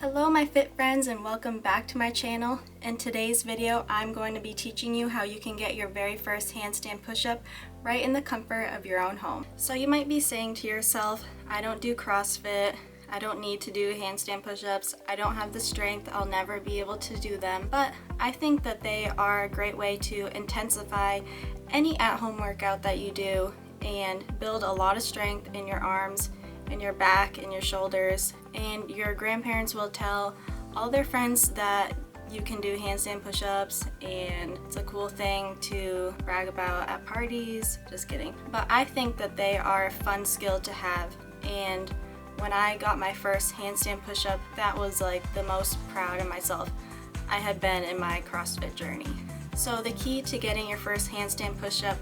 Hello my fit friends and welcome back to my channel. In today's video I'm going to be teaching you how you can get your very first handstand push-up right in the comfort of your own home. So you might be saying to yourself, I don't do CrossFit, I don't need to do handstand push-ups, I don't have the strength, I'll never be able to do them. But I think that they are a great way to intensify any at-home workout that you do and build a lot of strength in your arms, in your back, in your shoulders, and your grandparents will tell all their friends that you can do handstand push-ups and it's a cool thing to brag about at parties. Just kidding. But I think that they are a fun skill to have, and when I got my first handstand push-up, that was like the most proud of myself I had been in my CrossFit journey. So the key to getting your first handstand push-up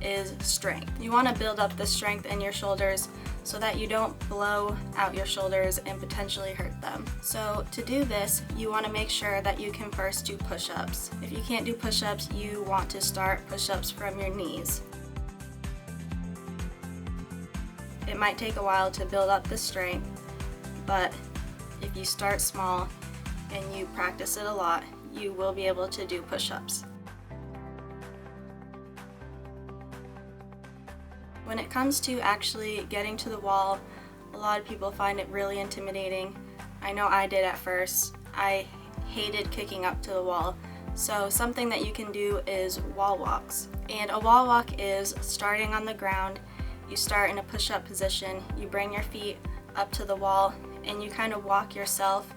is strength. You want to build up the strength in your shoulders so that you don't blow out your shoulders and potentially hurt them. So to do this, you want to make sure that you can first do push-ups. If you can't do push-ups, you want to start push-ups from your knees. It might take a while to build up the strength, but if you start small and you practice it a lot, you will be able to do push-ups. When it comes to actually getting to the wall, a lot of people find it really intimidating. I know I did at first. I hated kicking up to the wall. So something that you can do is wall walks. And a wall walk is starting on the ground. You start in a push-up position, you bring your feet up to the wall, and you kind of walk yourself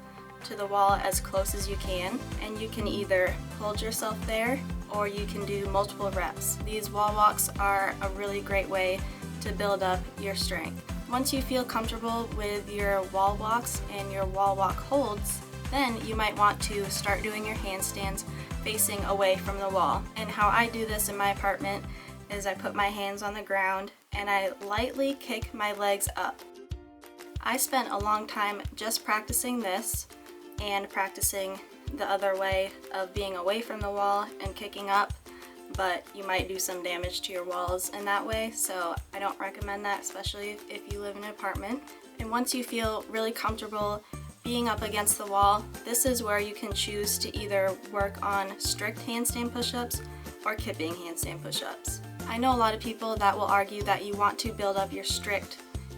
to the wall as close as you can. And you can either hold yourself there or you can do multiple reps. These wall walks are a really great way to build up your strength. Once you feel comfortable with your wall walks and your wall walk holds, then you might want to start doing your handstands facing away from the wall. And how I do this in my apartment is I put my hands on the ground and I lightly kick my legs up. I spent a long time just practicing this and practicing the other way of being away from the wall and kicking up, but you might do some damage to your walls in that way, so I don't recommend that, especially if you live in an apartment. And once you feel really comfortable being up against the wall, this is where you can choose to either work on strict handstand push-ups or kipping handstand push-ups. I know a lot of people that will argue that you want to build up your strict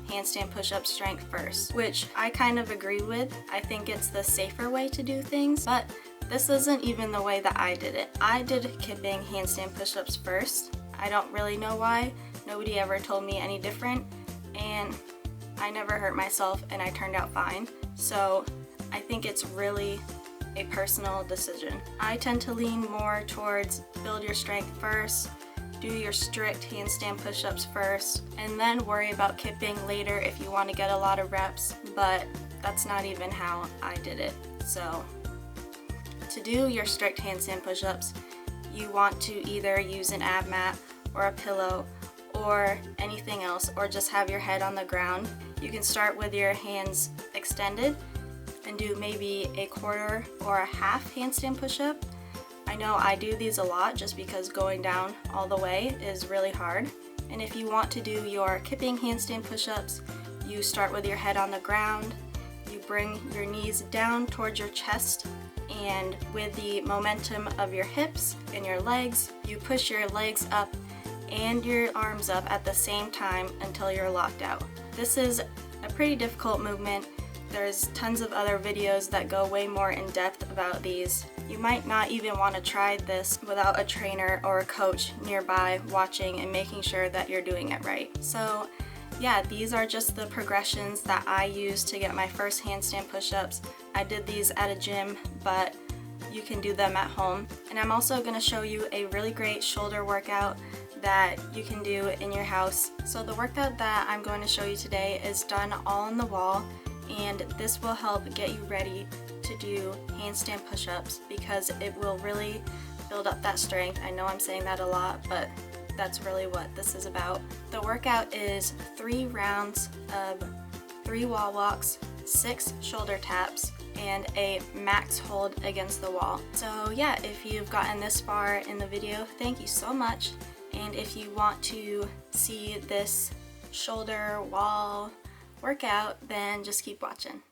handstand push-up strength first, which I kind of agree with. I think it's the safer way to do things, but this isn't even the way that I did it. I did kipping handstand push-ups first. I don't really know why. Nobody ever told me any different, and I never hurt myself and I turned out fine. So I think it's really a personal decision. I tend to lean more towards build your strength first, do your strict handstand push-ups first, and then worry about kipping later if you want to get a lot of reps, but that's not even how I did it. So to do your strict handstand push-ups, you want to either use an ab mat or a pillow or anything else, or just have your head on the ground. You can start with your hands extended and do maybe a quarter or a half handstand push-up. I know I do these a lot just because going down all the way is really hard. And if you want to do your kipping handstand push-ups, you start with your head on the ground, you bring your knees down towards your chest, and with the momentum of your hips and your legs, you push your legs up and your arms up at the same time until you're locked out. This is a pretty difficult movement. There's tons of other videos that go way more in depth about these. You might not even want to try this without a trainer or a coach nearby watching and making sure that you're doing it right. So yeah, these are just the progressions that I used to get my first handstand push-ups. I did these at a gym, but you can do them at home. And I'm also going to show you a really great shoulder workout that you can do in your house. So the workout that I'm going to show you today is done all on the wall, and this will help get you ready to do handstand push-ups because it will really build up that strength. I know I'm saying that a lot, but that's really what this is about. The workout is 3 rounds of 3 wall walks, 6 shoulder taps, and a max hold against the wall. So yeah, if you've gotten this far in the video, thank you so much. And if you want to see this shoulder wall workout, then just keep watching.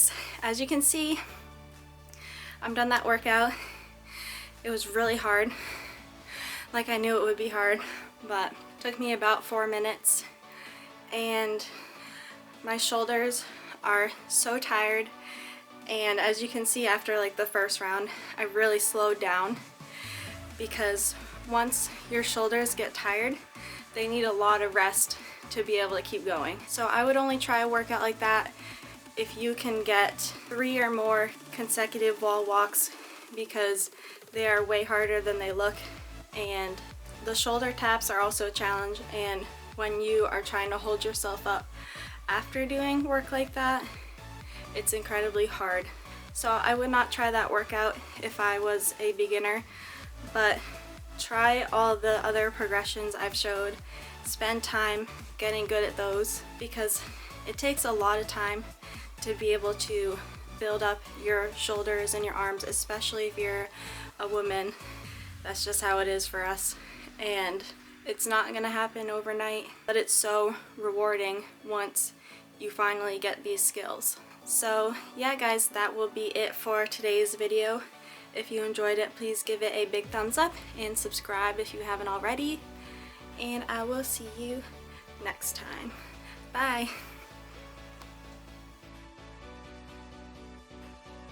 guys, as you can see, I'm done that workout. It was really hard. Like I knew it would be hard, but it took me about 4 minutes. And my shoulders are so tired. And as you can see, after like the first round, I really slowed down, because once your shoulders get tired, they need a lot of rest to be able to keep going. So I would only try a workout like that if you can get 3 or more consecutive wall walks, because they are way harder than they look. And the shoulder taps are also a challenge, and when you are trying to hold yourself up after doing work like that, it's incredibly hard. So I would not try that workout if I was a beginner, but try all the other progressions I've showed. Spend time getting good at those, because it takes a lot of time to be able to build up your shoulders and your arms, especially if you're a woman. That's just how it is for us, and it's not gonna happen overnight, but it's so rewarding once you finally get these skills. So yeah guys, that will be it for today's video. If you enjoyed it, please give it a big thumbs up and subscribe if you haven't already, and I will see you next time. Bye!